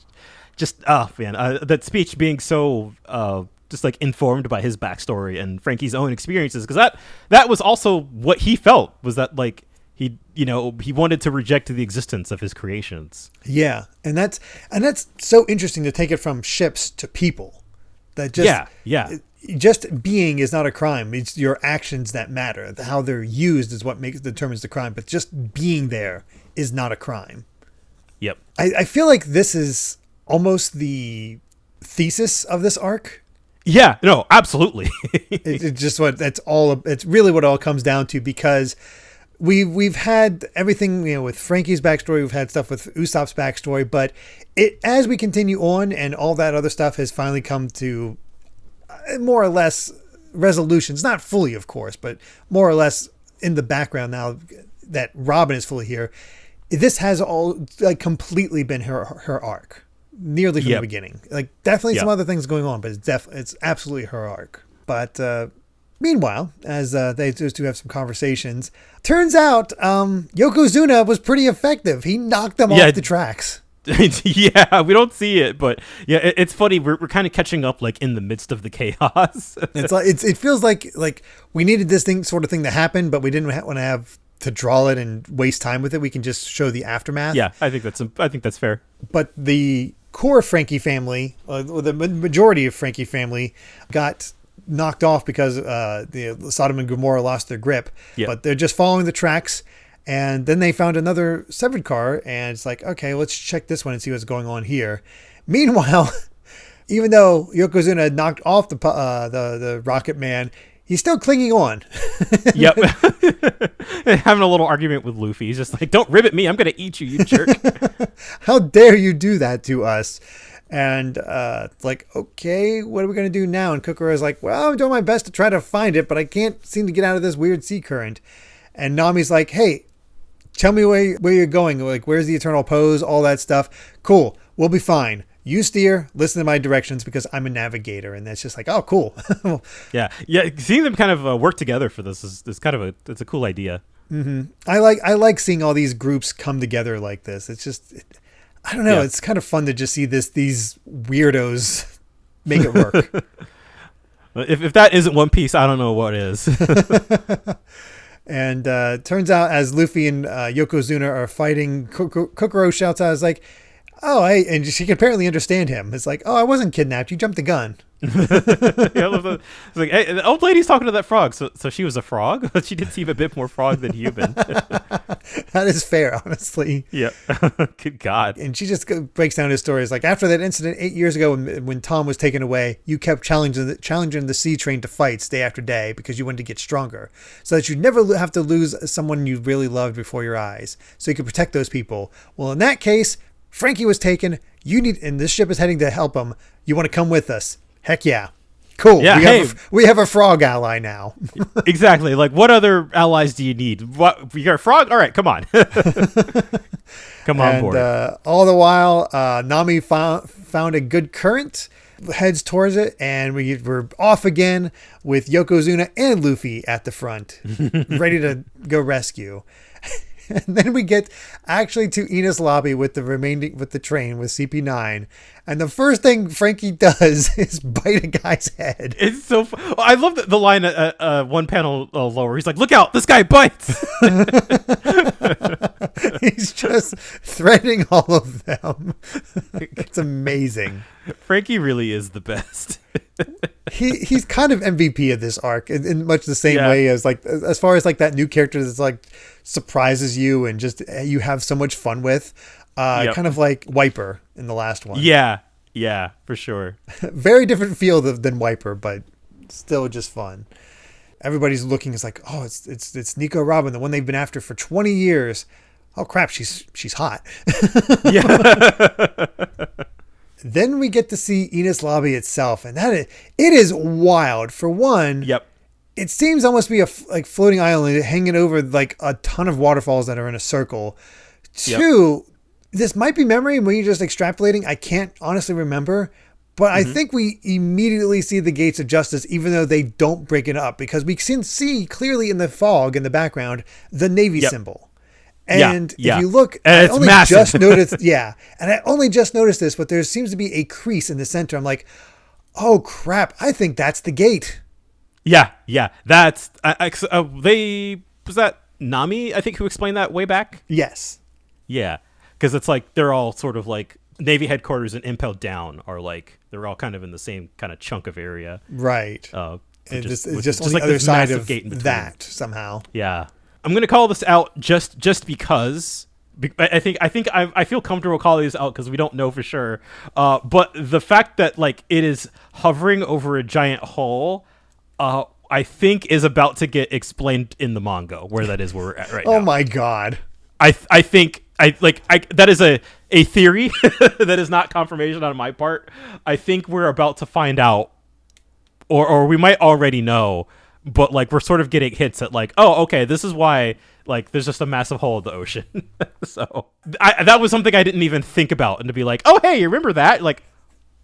just oh man, that speech being so just like informed by his backstory and Frankie's own experiences, because that was also what he felt, was that like he wanted to reject the existence of his creations. Yeah, and that's so interesting to take it from ships to people. That just just being is not a crime. It's your actions that matter. How they're used is what determines the crime. But just being there is not a crime. Yep. I feel like this is almost the thesis of this arc. Yeah. No. Absolutely. It's just it's really what it all comes down to, because we've had everything, with Frankie's backstory, we've had stuff with Usopp's backstory, but as we continue on and all that other stuff has finally come to more or less resolutions, not fully, of course, but more or less in the background now that Robin is fully here. This has all like completely been her arc, nearly from the beginning. Like definitely some other things going on, but it's absolutely her arc. But meanwhile, as they just do have some conversations, turns out Yokozuna was pretty effective. He knocked them off the tracks. Yeah, we don't see it, but yeah, it's funny. We're kind of catching up like in the midst of the chaos. It's like it feels like we needed this sort of thing to happen, but we didn't want to have to draw it and waste time with it. We can just show the aftermath. Yeah, I think that's fair. But the core Frankie family, or the majority of Frankie family, got knocked off because the Sodom and Gomorrah lost their grip. Yep. But they're just following the tracks. And then they found another severed car, and it's like, okay, let's check this one and see what's going on here. Meanwhile, even though Yokozuna had knocked off the Rocket Man, he's still clinging on. Yep. Having a little argument with Luffy. He's just like, don't ribbit me. I'm going to eat you, you jerk. How dare you do that to us? And it's like, okay, what are we going to do now? And Kokoro's like, well, I'm doing my best to try to find it, but I can't seem to get out of this weird sea current. And Nami's like, hey, tell me where you're going. Like, where's the eternal pose? All that stuff. Cool. We'll be fine. You steer, listen to my directions, because I'm a navigator. And that's just like, oh, cool. Yeah. Seeing them kind of work together for this is kind of it's a cool idea. Mm-hmm. I like seeing all these groups come together like this. It's just, I don't know. Yeah. It's kind of fun to just see these weirdos make it work. If that isn't One Piece, I don't know what is. And turns out as Luffy and Yokozuna are fighting, Kokoro shouts out, like, oh, hey, and she can apparently understand him. It's like, oh, I wasn't kidnapped. You jumped the gun. Yeah, it's like, hey, the old lady's talking to that frog. So she was a frog? She did seem a bit more frog than human. That is fair, honestly. Yeah. Good God. And she just breaks down his story. It's like, after that incident 8 years ago when Tom was taken away, you kept challenging the sea train to fights day after day because you wanted to get stronger, so that you'd never have to lose someone you really loved before your eyes, so you could protect those people. Well, in that case, Frankie was taken. And this ship is heading to help him. You want to come with us? Heck yeah. Cool. Yeah, we have a frog ally now. Exactly. Like, what other allies do you need? What, you got a frog? All right, come on. Come on board. All the while, Nami found a good current, heads towards it, and we're off again with Yokozuna and Luffy at the front, ready to go rescue. And then we get actually to Enies Lobby with the train with CP9, and the first thing Frankie does is bite a guy's head. It's so I love the line one panel lower. He's like, "Look out! This guy bites." He's just threatening all of them. It's amazing. Frankie really is the best. He's kind of MVP of this arc in much the same way as as far as like that new character that's like surprises you and just you have so much fun with. Kind of like Wiper in the last one. Yeah, for sure. Very different feel than Wiper, but still just fun. Everybody's looking. It's like, oh, it's Nico Robin, the one they've been after for 20 years. Oh crap, she's hot. Yeah. Then we get to see Enies Lobby itself, and it is wild. For one, yep, it seems almost to be a floating island hanging over like a ton of waterfalls that are in a circle. Two, this might be memory when you're just extrapolating. I can't honestly remember, but I think we immediately see the Gates of Justice, even though they don't break it up, because we can see clearly in the fog in the background the Navy symbol. And yeah. if you look, and I it's only massive. just noticed, and I only just noticed this, but there seems to be a crease in the center. I'm like, oh crap, I think that's the gate. Yeah. That's was that Nami, I think, who explained that way back? Yes. Yeah, because it's like they're all sort of like Navy headquarters and Impel Down are like they're all kind of in the same kind of chunk of area. Right. It's just on the other side of that somehow. Yeah, I'm gonna call this out just because. I feel comfortable calling this out because we don't know for sure. But the fact that like it is hovering over a giant hole, I think is about to get explained in the manga where that is where we're at right now. Oh my god! I think that is a theory that is not confirmation on my part. I think we're about to find out, or we might already know, but like we're sort of getting hints at like, oh, okay, this is why like there's just a massive hole in the ocean. So that was something I didn't even think about, and to be like, oh hey, you remember that? Like,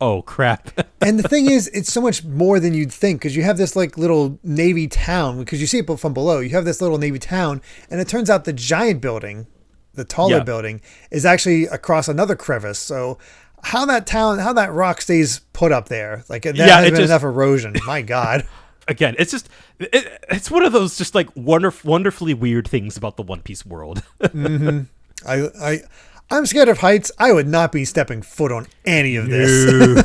oh crap. And the thing is, it's so much more than you'd think, because you have this like little Navy town, because you see it from below. You have this little Navy town, and it turns out the giant building, the taller building, is actually across another crevice. So how that rock stays put up there, like that has been enough erosion. My god. Again, it's just it's one of those just like wonderfully weird things about the One Piece world. Mm-hmm. I'm scared of heights. I would not be stepping foot on any of this.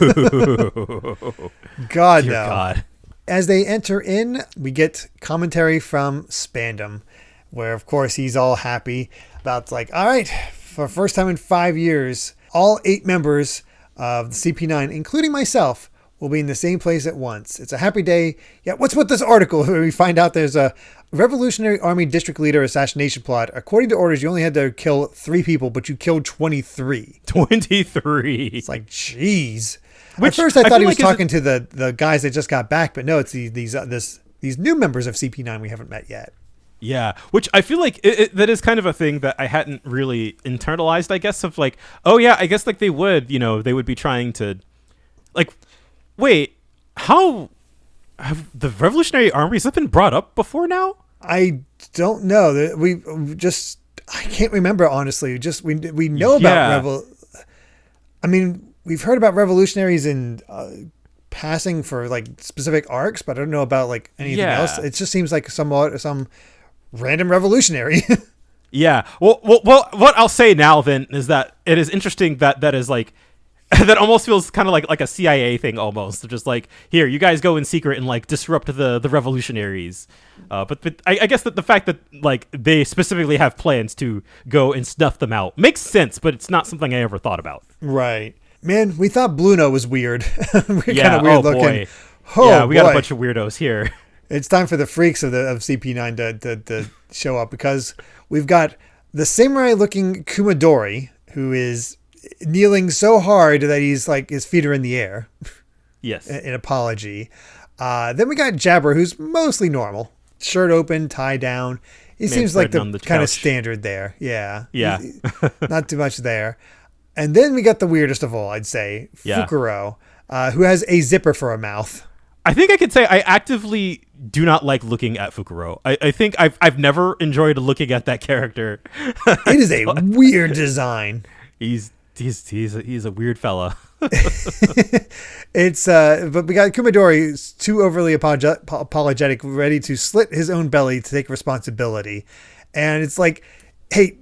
God, Dear no. God. As they enter in, we get commentary from Spandam, where, of course, he's all happy about, like, all right, for the first time in 5 years, all 8 members of the CP9, including myself, will be in the same place at once. It's a happy day. Yeah, what's with this article where we find out there's a Revolutionary Army District Leader assassination plot. According to orders, you only had to kill 3 people, but you killed 23. 23. It's like, jeez. At first, I thought he was talking to the guys that just got back, but no, it's these new members of CP9 we haven't met yet. Yeah, which I feel like that is kind of a thing that I hadn't really internalized, I guess, of like, oh yeah, I guess like they would be trying to, like, wait, how have the Revolutionary Army, has that been brought up before now? I don't know. I can't remember, honestly. Just we know about I mean, we've heard about revolutionaries in passing for like specific arcs, but I don't know about like anything else. It just seems like some random revolutionary. Yeah. Well, what I'll say now then is that it is interesting that is like that almost feels kind of like a CIA thing almost. Just like, here, you guys go in secret and like disrupt the revolutionaries. But I guess that the fact that like they specifically have plans to go and snuff them out makes sense, but it's not something I ever thought about. Right. Man, we thought Bluno was weird. We're kind of weird looking. Boy. Oh, we got a bunch of weirdos here. It's time for the freaks of CP9 to show up, because we've got the samurai-looking Kumadori, who is kneeling so hard that he's like his feet are in the air. Yes. In apology. Then we got Jabber, who's mostly normal. Shirt open, tie down. He seems like the kind of standard there. Yeah. Yeah. Not too much there. And then we got the weirdest of all, I'd say, Fukuro, who has a zipper for a mouth. I think I could say I actively do not like looking at Fukuro. I think I've never enjoyed looking at that character. It is a weird design. He's a weird fella. It's but we got Kumadori, too overly apologetic, ready to slit his own belly to take responsibility. And it's like, hey,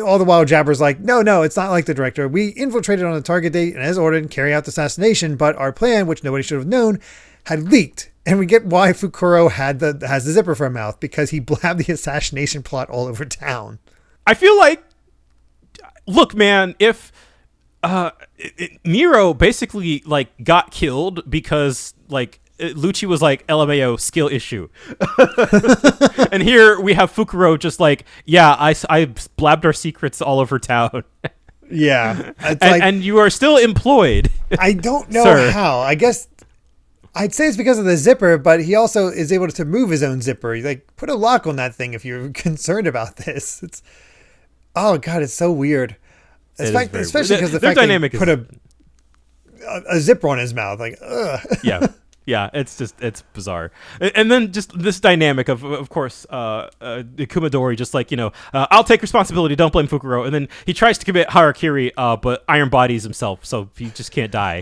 all the while Jabber's like, no, it's not like the director. We infiltrated on a target date and as ordered and carry out the assassination, but our plan, which nobody should have known, had leaked. And we get why Fukuro has the zipper for a mouth, because he blabbed the assassination plot all over town. I feel like, look, man, if Nero basically like got killed because like Lucci was like LMAO skill issue, and here we have Fukuro just like, yeah, I blabbed our secrets all over town. Yeah, and you are still employed. I don't know how. I guess I'd say it's because of the zipper, but he also is able to move his own zipper. He, like, put a lock on that thing if you're concerned about this. Oh god, it's so weird. Especially because the fact that he put a zipper on his mouth, like, ugh. Yeah. Yeah, it's bizarre. And then just this dynamic of course, Kumadori just like, I'll take responsibility, don't blame Fukuro. And then he tries to commit harakiri, but iron bodies himself, so he just can't die,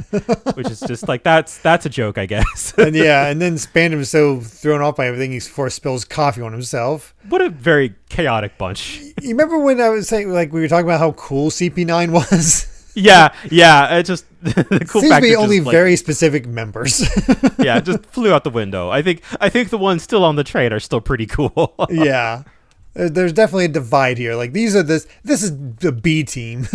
which is just like, that's a joke, I guess. And then Spandam is so thrown off by everything, he spills coffee on himself. What a very chaotic bunch. You remember when I was saying, like, we were talking about how cool CP9 was? Yeah, it just the cool seems to be just, only like, very specific members. Yeah, it just flew out the window. I think the ones still on the train are still pretty cool. Yeah, there's definitely a divide here. Like, this is the B team.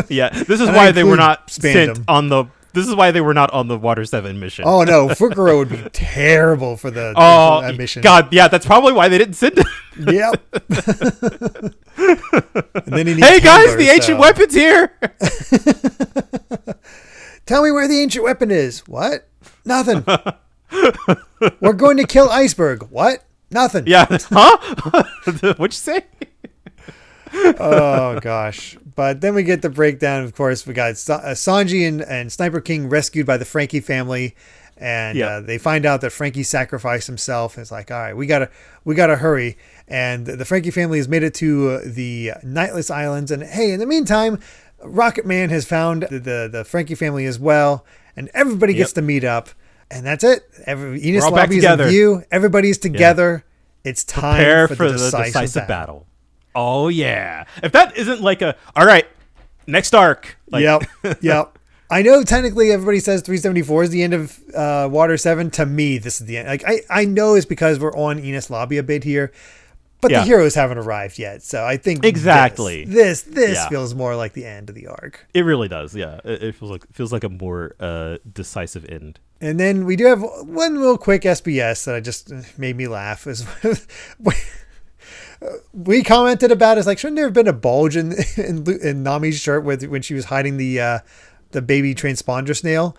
Yeah, this is why they were not sent on the. This is why they were not on the Water 7 mission. Oh no, Fukuro would be terrible for the mission. God, yeah, that's probably why they didn't send him. Yep. And then hey guys, the ancient weapon's here. Tell me where the ancient weapon is. What? Nothing. We're going to kill Iceberg. What? Nothing. Yeah. Huh? What'd you say? Oh gosh. But then we get the breakdown. Of course, we got Sanji and Sniper King rescued by the Frankie family, and they find out that Frankie sacrificed himself. It's like, all right, we gotta hurry. And the Frankie family has made it to the Nightless Islands. And hey, in the meantime, Rocket Man has found the Frankie family as well, and everybody gets to meet up. And that's it. Enies Lobby is in view. Everybody's together. Yeah. It's time Prepare for the decisive battle. Oh yeah! If that isn't like all right, next arc. Like, Yep. I know technically everybody says 374 is the end of Water 7. To me, this is the end. Like I know it's because we're on Enies Lobby a bit here, but the heroes haven't arrived yet. So I think exactly this feels more like the end of the arc. It really does. Yeah, it feels like a more decisive end. And then we do have one real quick SBS that just made me laugh. Is we commented about it. It's like, shouldn't there have been a bulge in Nami's shirt when she was hiding the baby transponder snail?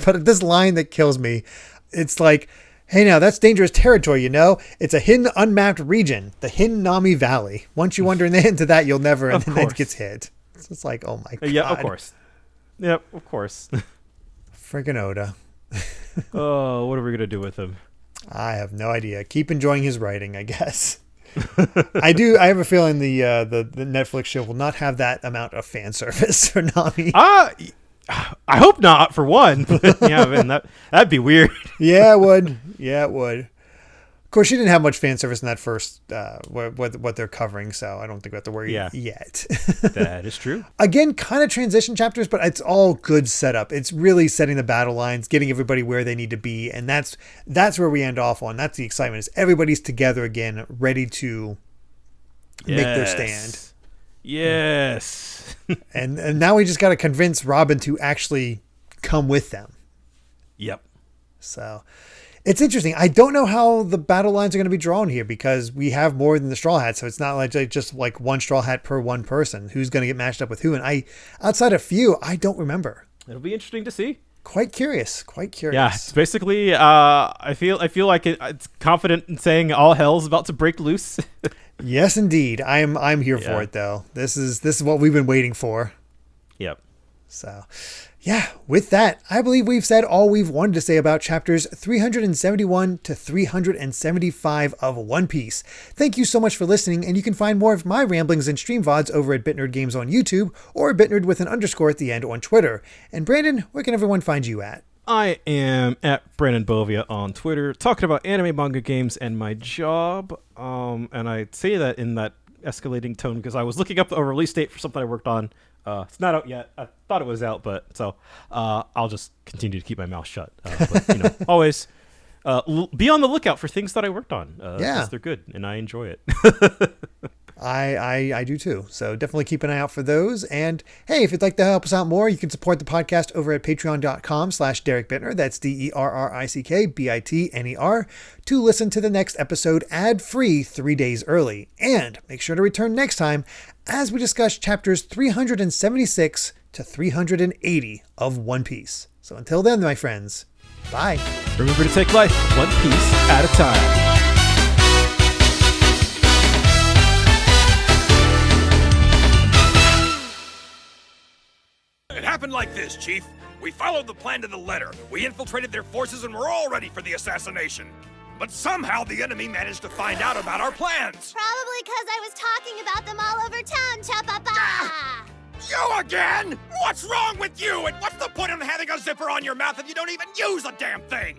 But this line that kills me, it's like, hey, now that's dangerous territory, you know? It's a hidden, unmapped region, the hidden Nami Valley. Once you wander into that, you'll never, and then it gets hit. So it's like, oh my God. Yeah, of course. Yep, of course. Freaking Oda. Oh, what are we going to do with him? I have no idea. Keep enjoying his writing, I guess. I have a feeling the Netflix show will not have that amount of fan service for Nami. I hope not, for one. But yeah, man, that'd be weird. Yeah, it would. Of course, she didn't have much fan service in that first what they're covering, so I don't think we have to worry yet. That is true. Again, kind of transition chapters, but it's all good setup. It's really setting the battle lines, getting everybody where they need to be, and that's where we end off on. That's the excitement. Is everybody's together again, ready to make their stand. Yes. and now we just got to convince Robin to actually come with them. Yep. So it's interesting. I don't know how the battle lines are going to be drawn here because we have more than the Straw Hat. So it's not like just like one Straw Hat per one person who's going to get matched up with who. And outside a few, I don't remember. It'll be interesting to see. Quite curious. Yeah, it's basically, I feel like it's confident in saying all hell's about to break loose. Yes, indeed. I'm here for it though. This is what we've been waiting for. Yep. So, yeah, with that, I believe we've said all we've wanted to say about chapters 371 to 375 of One Piece. Thank you so much for listening, and you can find more of my ramblings and stream VODs over at BitNerd Games on YouTube or BitNerd with an underscore at the end on Twitter. And Brandon, where can everyone find you at? I am at Brandon Bovia on Twitter, talking about anime, manga, games, and my job. And I say that in that escalating tone because I was looking up a release date for something I worked on. It's not out yet. I thought it was out, but so I'll just continue to keep my mouth shut. But always be on the lookout for things that I worked on. Because they're good and I enjoy it. I do too. So definitely keep an eye out for those. And hey, if you'd like to help us out more, you can support the podcast over at patreon.com/Derek Bittner. That's DERRICKBITNER to listen to the next episode ad-free 3 days early. And make sure to return next time as we discuss chapters 376 to 380 of One Piece. So until then, my friends, bye. Remember to take life one piece at a time. It happened like this, Chief. We followed the plan to the letter. We infiltrated their forces and were all ready for the assassination. But somehow the enemy managed to find out about our plans. Probably because I was talking about them all over town, Cha-pa-pa! You again? What's wrong with you? And what's the point of having a zipper on your mouth if you don't even use a damn thing?